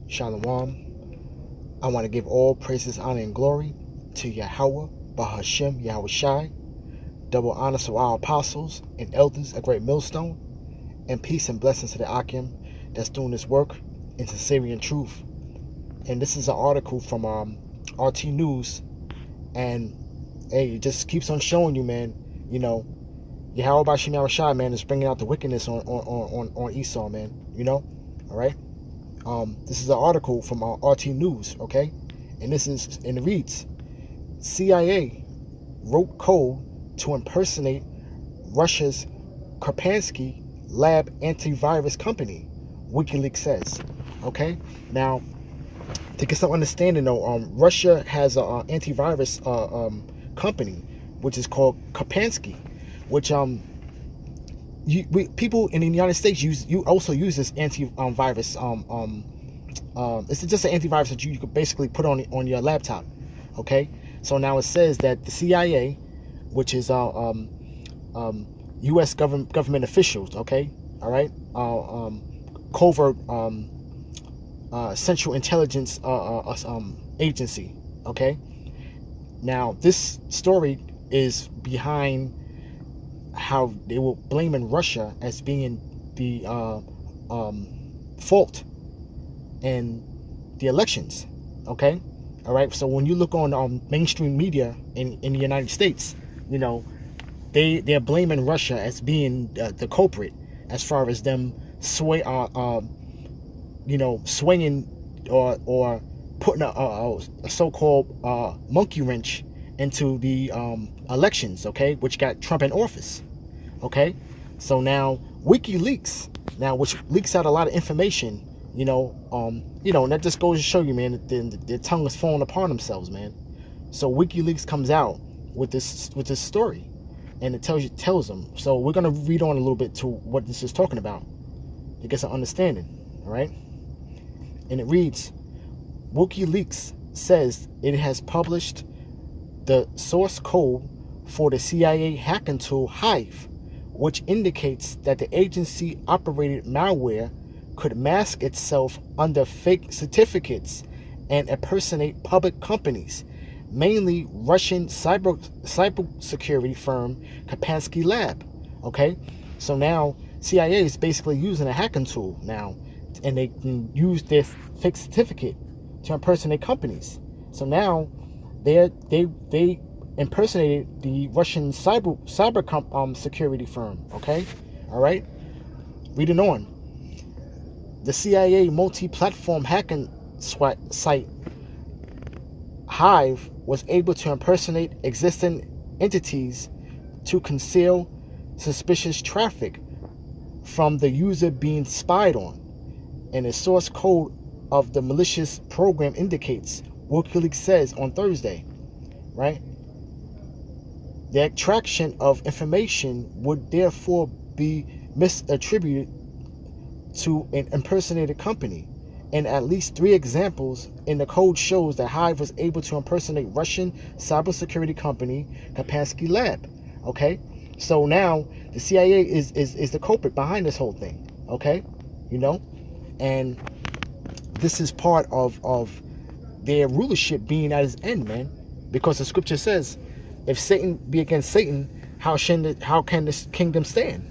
Shalom. I want to give all praises, honor, and glory to Yahweh, Bahashem, Yahweh Shai. Double honors to our apostles and elders, a great millstone. And peace and blessings to the Akim that's doing this work in sincerity and truth. And this is an article from RT News. And hey, it just keeps on showing you, man, Yahweh Bahashem, Yahweh Shai, man, is bringing out the wickedness on Esau, man, all right? This is an article from RT News, okay? And it reads, CIA wrote code to impersonate Russia's Karpansky lab antivirus company, WikiLeaks says, okay? Now, to get some understanding though, Russia has an antivirus company, which is called Karpansky, which people in the United States also use this antivirus. It's just an antivirus that you could basically put on your laptop. Okay, so now it says that the CIA, which is U.S. government officials, okay, all right, covert Central Intelligence Agency, okay. Now this story is behind how they were blaming Russia as being the fault in the elections. Okay, all right. So when you look on mainstream media in the United States, they're blaming Russia as being the culprit as far as them swinging or putting a so-called monkey wrench into the elections, okay, which got Trump in office. Okay, so now WikiLeaks, which leaks out a lot of information, and that just goes to show you, man, that their tongue is falling upon themselves, man. So WikiLeaks comes out with this story, and it tells them. So we're gonna read on a little bit to what this is talking about to get some understanding, all right? And it reads, WikiLeaks says it has published the source code for the CIA hacking tool Hive, which indicates that the agency-operated malware could mask itself under fake certificates and impersonate public companies, mainly Russian cybersecurity firm Kaspersky Lab. Okay, so now CIA is basically using a hacking tool now, and they can use their fake certificate to impersonate companies. So now they impersonated the Russian cyber security firm. Okay, all right. Reading on, the CIA multi-platform hacking site Hive was able to impersonate existing entities to conceal suspicious traffic from the user being spied on, and the source code of the malicious program indicates, WikiLeaks says on Thursday, right? The extraction of information would therefore be misattributed to an impersonated company, and at least 3 examples in the code shows that Hive was able to impersonate Russian cybersecurity company Kaspersky Lab. Okay, so now the CIA is the culprit behind this whole thing. Okay, and this is part of their rulership being at its end, man, because the scripture says, if Satan be against Satan, how can this kingdom stand?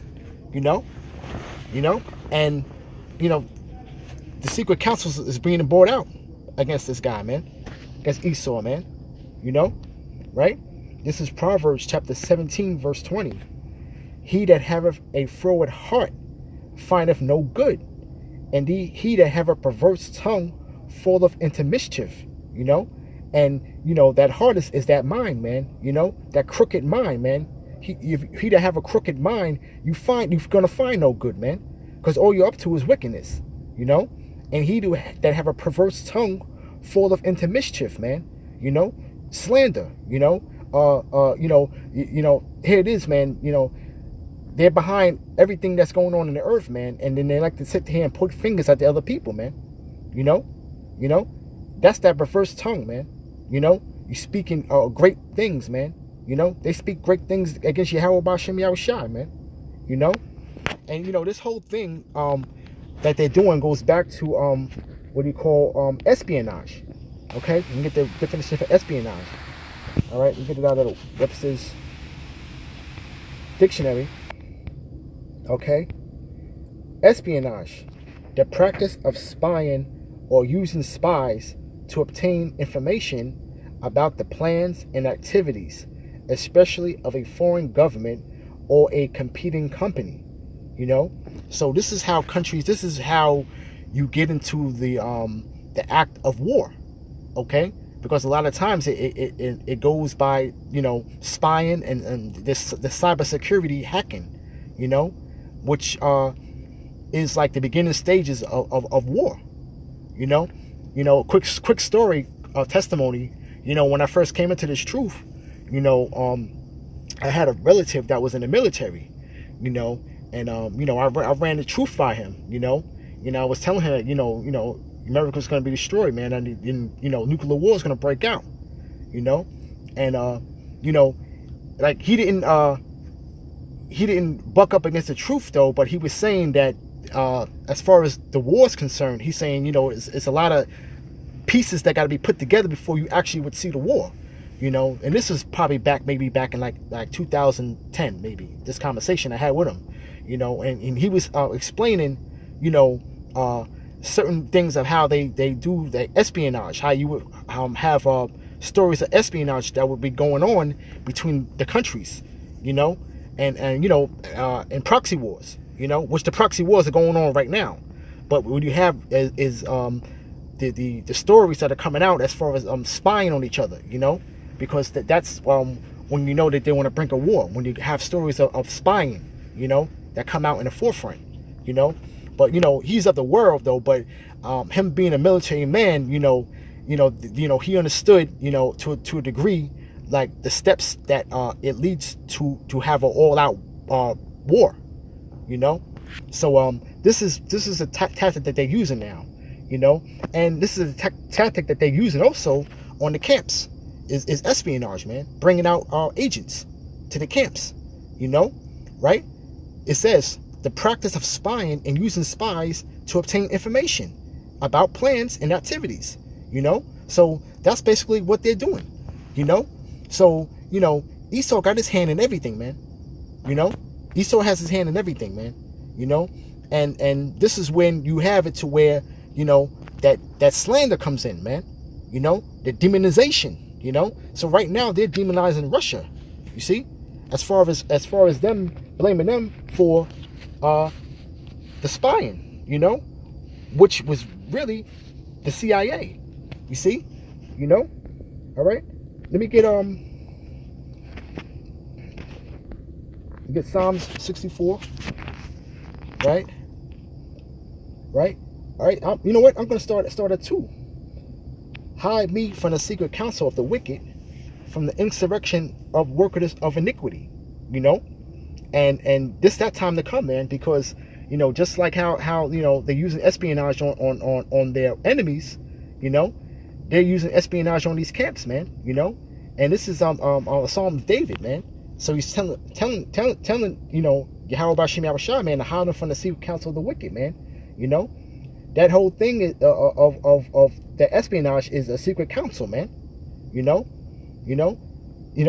And the secret council is being brought out against this guy, man, against Esau, man. Right? This is Proverbs chapter 17, verse 20. He that haveth a froward heart findeth no good, and he that have a perverse tongue falleth into mischief. And that heart is that mind, man. That crooked mind, man. If he that have a crooked mind, you're gonna find no good, man, because all you're up to is wickedness. And he that have a perverse tongue falleth into mischief, man. Slander. Here it is, man. They're behind everything that's going on in the earth, man, and then they like to sit here and point fingers at the other people, man. That's that perverse tongue, man. You speaking great things, man. They speak great things against Yahweh Bahashem Yahweh Shai, man. And this whole thing that they're doing goes back to what do you call espionage. Okay, you can get the definition for espionage. All right, you get it out of the Webster's dictionary. Okay, espionage, the practice of spying or using spies to obtain information about the plans and activities, especially of a foreign government or a competing company. You know, so this is how countries. This is how you get into the act of war. Okay, because a lot of times it goes by, you know, spying and this the cybersecurity hacking. You know, which is like the beginning stages of war. You know, quick story testimony. You know, when I first came into this truth, you know, I had a relative that was in the military. You know, and you know, I ran the truth by him. I was telling her, America's going to be destroyed, man, and you know, nuclear war is going to break out. You know, and you know, like he didn't buck up against the truth though, but he was saying that as far as the war is concerned, he's saying, you know, it's a lot of pieces that got to be put together before you actually would see the war. You know, and this is probably maybe back in like 2010, maybe, this conversation I had with him. You know, and he was explaining, you know, certain things of how they do the espionage, how you would have stories of espionage that would be going on between the countries, you know, and you know, and proxy wars, you know, which the proxy wars are going on right now. But what you have is the stories that are coming out as far as spying on each other, you know, because that's when you know that they want to bring a war, when you have stories of spying, you know, that come out in the forefront, you know. But you know, he's of the world though. But him being a military man, you know, he understood, you know, to a degree, like the steps that it leads to have an all-out war, you know. So this is a tactic that they're using now, you know, and this is a tactic that they're using also on the camps is espionage, man, bringing out agents to the camps, you know, right? It says the practice of spying and using spies to obtain information about plans and activities, you know. So that's basically what they're doing, you know. So, you know, Esau got his hand in everything, man, you know. Esau has his hand in everything, man, you know. And this is when you have it to where, you know, that slander comes in, man, you know, the demonization, you know. So right now they're demonizing Russia, you see, as far as them blaming them for the spying, you know, which was really the CIA, you see, you know. All right, let me get Psalms 64, right, all right. You know what, I'm gonna start at 2. Hide me from the secret counsel of the wicked, from the insurrection of workers of iniquity, you know. And this that time to come, man, because, you know, just like how you know, they're using espionage on their enemies, you know, they're using espionage on these camps, man, you know. And this is a Psalm of David, man. So he's telling you know, Yahweh Bashim Yahushua, man, to hide them from the secret counsel of the wicked, man, you know. That whole thing is, of the espionage is a secret counsel, man, you know,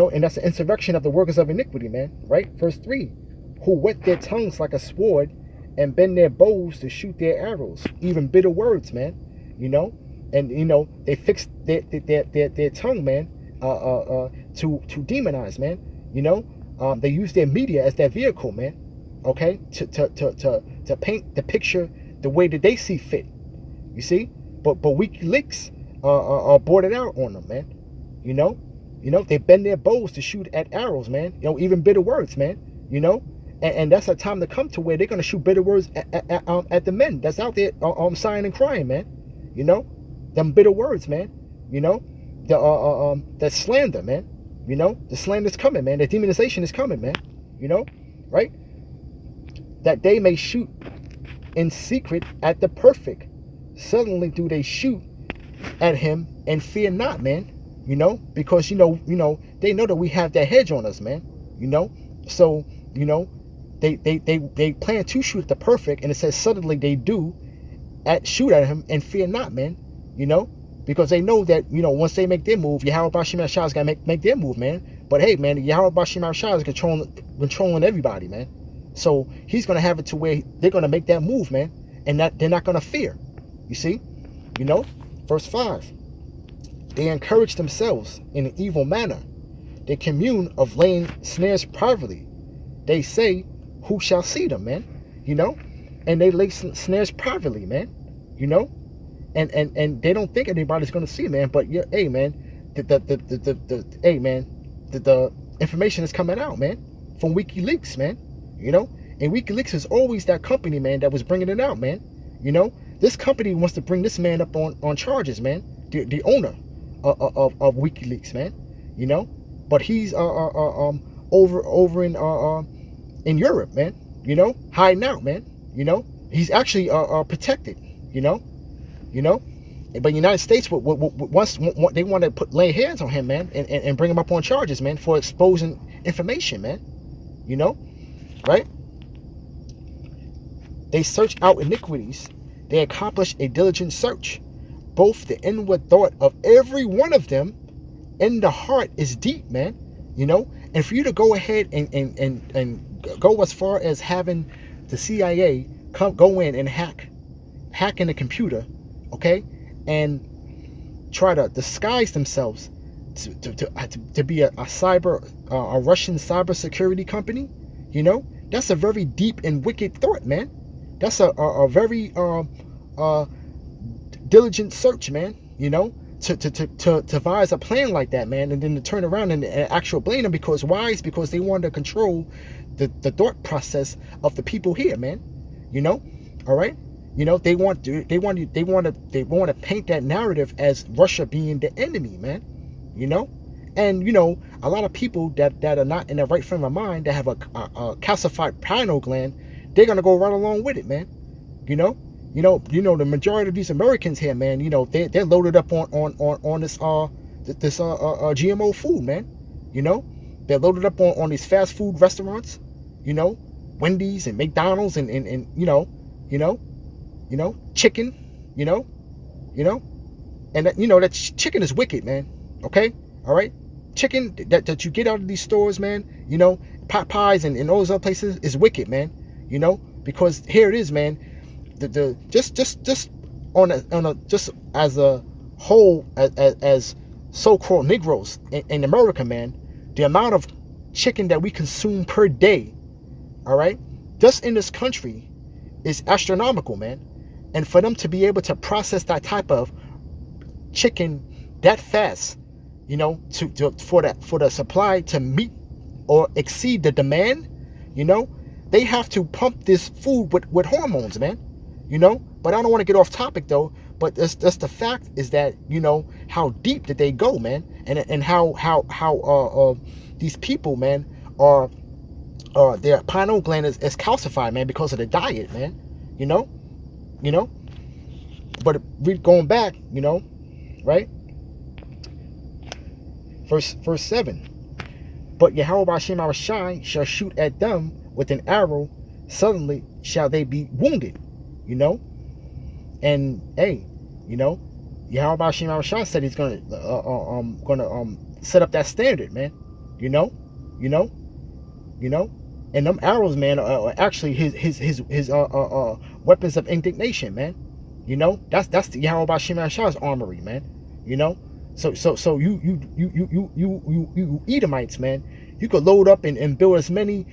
and that's the insurrection of the workers of iniquity, man, right? Verse 3, who whet their tongues like a sword and bend their bows to shoot their arrows, even bitter words, man, you know. And, you know, they fix their tongue, man, to demonize, man, you know. They use their media as their vehicle, man, okay, to paint the picture the way that they see fit, you see. But WikiLeaks brought it out on them, man, you know. They bend their bows to shoot at arrows, man, you know, even bitter words, man, you know. And that's a time to come to where they're going to shoot bitter words at the men that's out there sighing and crying, man, you know. Them bitter words, man, you know. That slander, man, you know. The slander is coming, man. The demonization is coming, man, you know, right? That they may shoot in secret at the perfect. Suddenly do they shoot at him and fear not, man, you know, because, you know, they know that we have that hedge on us, man, you know. So, you know, They plan to shoot at the perfect, and it says suddenly they do shoot at him and fear not, man. You know, because they know that, you know, once they make their move, Yahweh Bashim Shah is gonna make their move, man. But hey, man, Yahweh Bashim Shah is controlling everybody, man. So he's gonna have it to where they're gonna make that move, man, and that they're not gonna fear. You see, you know, verse 5. They encourage themselves in an evil manner. They commune of laying snares privately. They say, who shall see them, man? You know, and they lay snares privately, man. You know, and they don't think anybody's gonna see, man. But yeah, hey, man, the information is coming out, man, from WikiLeaks, man. You know, and WikiLeaks is always that company, man, that was bringing it out, man. You know, this company wants to bring this man up on charges, man. The owner of WikiLeaks, man. You know, but he's over in Europe, man. You know, hiding out, man. You know, he's actually protected. You know, but the United States once they want to lay hands on him, man, and bring him up on charges, man, for exposing information, man. You know, right? They search out iniquities. They accomplish a diligent search. Both the inward thought of every one of them in the heart is deep, man. You know, and for you to go ahead and go as far as having the CIA go in and hack in the computer, okay, and try to disguise themselves to be a Russian cybersecurity company, you know, that's a very deep and wicked thought, man. That's a very diligent search, man. You know, to devise a plan like that, man, and then to turn around and actually blame them because why? It's because they want to control the thought process of the people here, man. You know, all right. You know, they want to paint that narrative as Russia being the enemy, man. You know, and you know, a lot of people that are not in the right frame of mind, that have a calcified pineal gland, they're gonna go right along with it, man. You know, the majority of these Americans here, man, you know, they're loaded up on this GMO food, man. You know, they're loaded up on these fast food restaurants. You know, Wendy's and McDonald's and chicken, and that, that chicken is wicked, man. Okay, all right, chicken that you get out of these stores, man. You know, Popeyes and all those other places is wicked, man. You know, because here it is, man. Just as a whole, as so-called Negroes in America, man, the amount of chicken that we consume per day, all right, just in this country, is astronomical, man. And for them to be able to process that type of chicken that fast, you know, for the supply to meet or exceed the demand, you know, they have to pump this food with hormones, man. You know, but I don't want to get off topic though. But that's the fact is that, you know, how deep did they go, man, and how these people, man, are their pineal gland is calcified, man, because of the diet, man. You know. But going back, you know, right? Verse 7. But Yahweh B'Shem Awashai shall shoot at them with an arrow. Suddenly shall they be wounded. You know, and hey, you know, Yahweh B'Shem Awashai said he's gonna set up that standard, man. You know, and them arrows, man, are actually his weapons of indignation, man. You know, that's the Yahweh B'Shem Awashai's armory, man. You know, so you Edomites, man, you could load up and build as many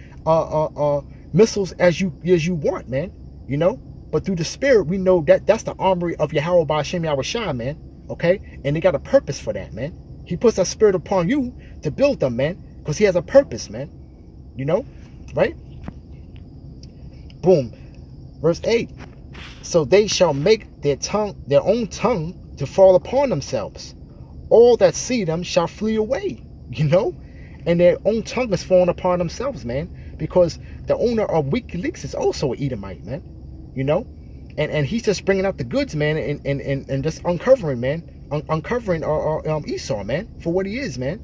missiles as you want, man. You know. But through the Spirit, we know that that's the armory of Yahweh B'Shem Yahushua, man. Okay? And they got a purpose for that, man. He puts that Spirit upon you to build them, man. Because he has a purpose, man. You know? Right? Boom. Verse 8. So they shall make their own tongue to fall upon themselves. All that see them shall flee away. You know? And their own tongue is falling upon themselves, man. Because the owner of WikiLeaks is also an Edomite, man. You know, and he's just bringing out the goods, man, and just uncovering, man, uncovering Esau, man, for what he is, man.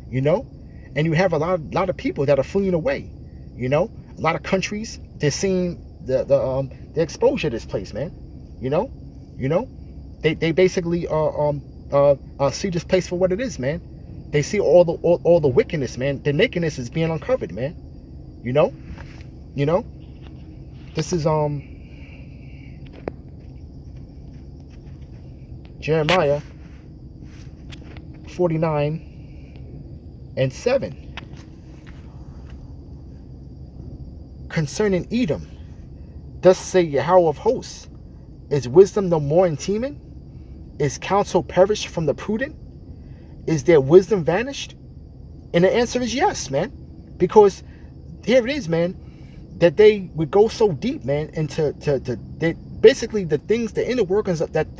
You know, and you have a lot of people that are fleeing away. You know, lot of countries, they're seeing the exposure of this place, man. You know, they basically see this place for what it is, man. They see all the wickedness, man. The nakedness is being uncovered, man. You know. This is Jeremiah 49:7. Concerning Edom, thus say Yahweh of hosts, is wisdom no more in Teman? Is counsel perished from the prudent? Is their wisdom vanished? And the answer is yes, man. Because here it is, man, that they would go so deep, man, into basically the things, the inner workings of that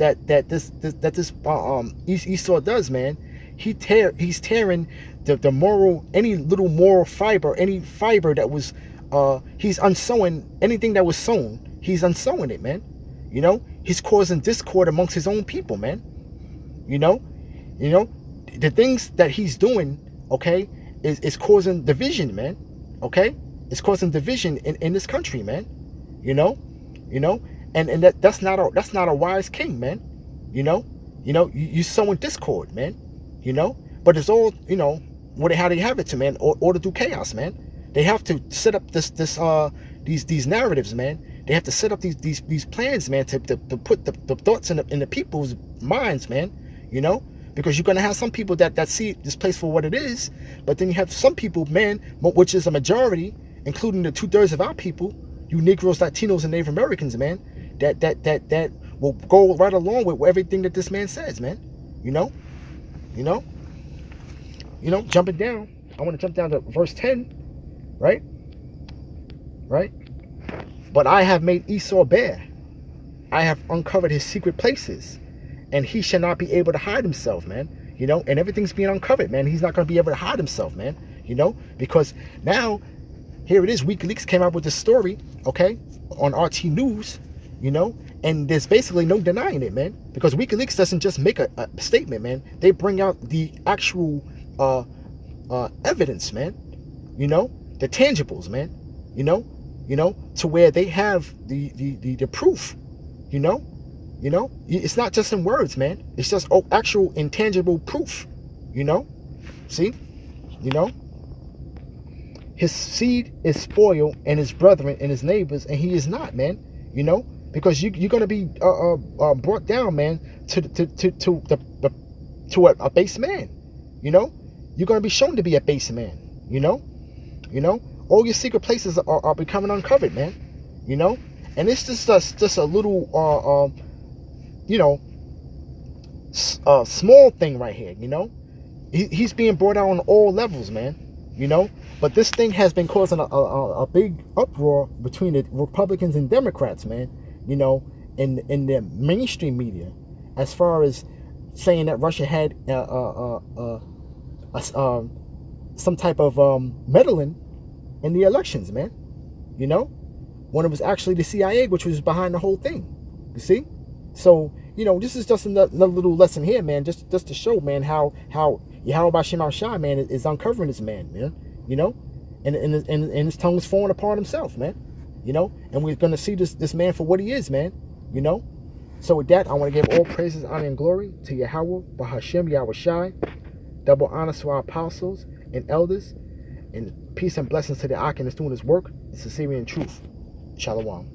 this Esau does, man. He's tearing the moral, any little moral fiber, any fiber that was he's unsewing anything that was sewn. He's unsewing it, man. You know, he's causing discord amongst his own people, man. You know, the things that he's doing, okay, is causing division, man. Okay, it's causing division in this country, man. You know, and that's not a wise king, man. You sowing discord, man. But it's all, how they have it to, man, or to do chaos, man. They have to set up these narratives, man. They have to set up these plans, man, to put the thoughts in the people's minds, man. Because you're gonna have some people that see this place for what it is, but then you have some people, man, which is a majority, including the 2/3 of our people, you Negroes, Latinos, and Native Americans, man, that will go right along with everything that this man says, man. Jumping down, I want to jump down to verse 10, right? But I have made Esau bare. I have uncovered his secret places, and he shall not be able to hide himself, man. And everything's being uncovered, man. He's not going to be able to hide himself, man. Because now, here it is. WikiLeaks came out with this story, okay, on RT News, and there's basically no denying it, man. Because WikiLeaks doesn't just make a statement, man. They bring out the actual evidence, man. The tangibles, man. To where they have the proof, it's not just in words, man. It's just actual intangible proof, see, his seed is spoiled, and his brethren and his neighbors, and he is not, man, because you're going to be brought down, man, to a base man, you're going to be shown to be a base man, all your secret places are becoming uncovered, man. And it's just a little small thing right here. He's being brought out on all levels, man. But this thing has been causing a big uproar between the Republicans and Democrats, man. In the mainstream media, as far as saying that Russia had some type of meddling in the elections, man, when it was actually the CIA which was behind the whole thing, you see. So this is just another little lesson here, man, just to show, man, how Yahweh Bashem Al Shai, man, is uncovering this man, man, and his tongue is falling apart himself, man, and we're gonna see this man for what he is, man, So with that, I want to give all praises, honor, and glory to Yahweh Bahashem Yahweh Shai. Double honor to our apostles and elders, and peace and blessings to the Akim that's doing his work. It's sincerely and truth. Shalom.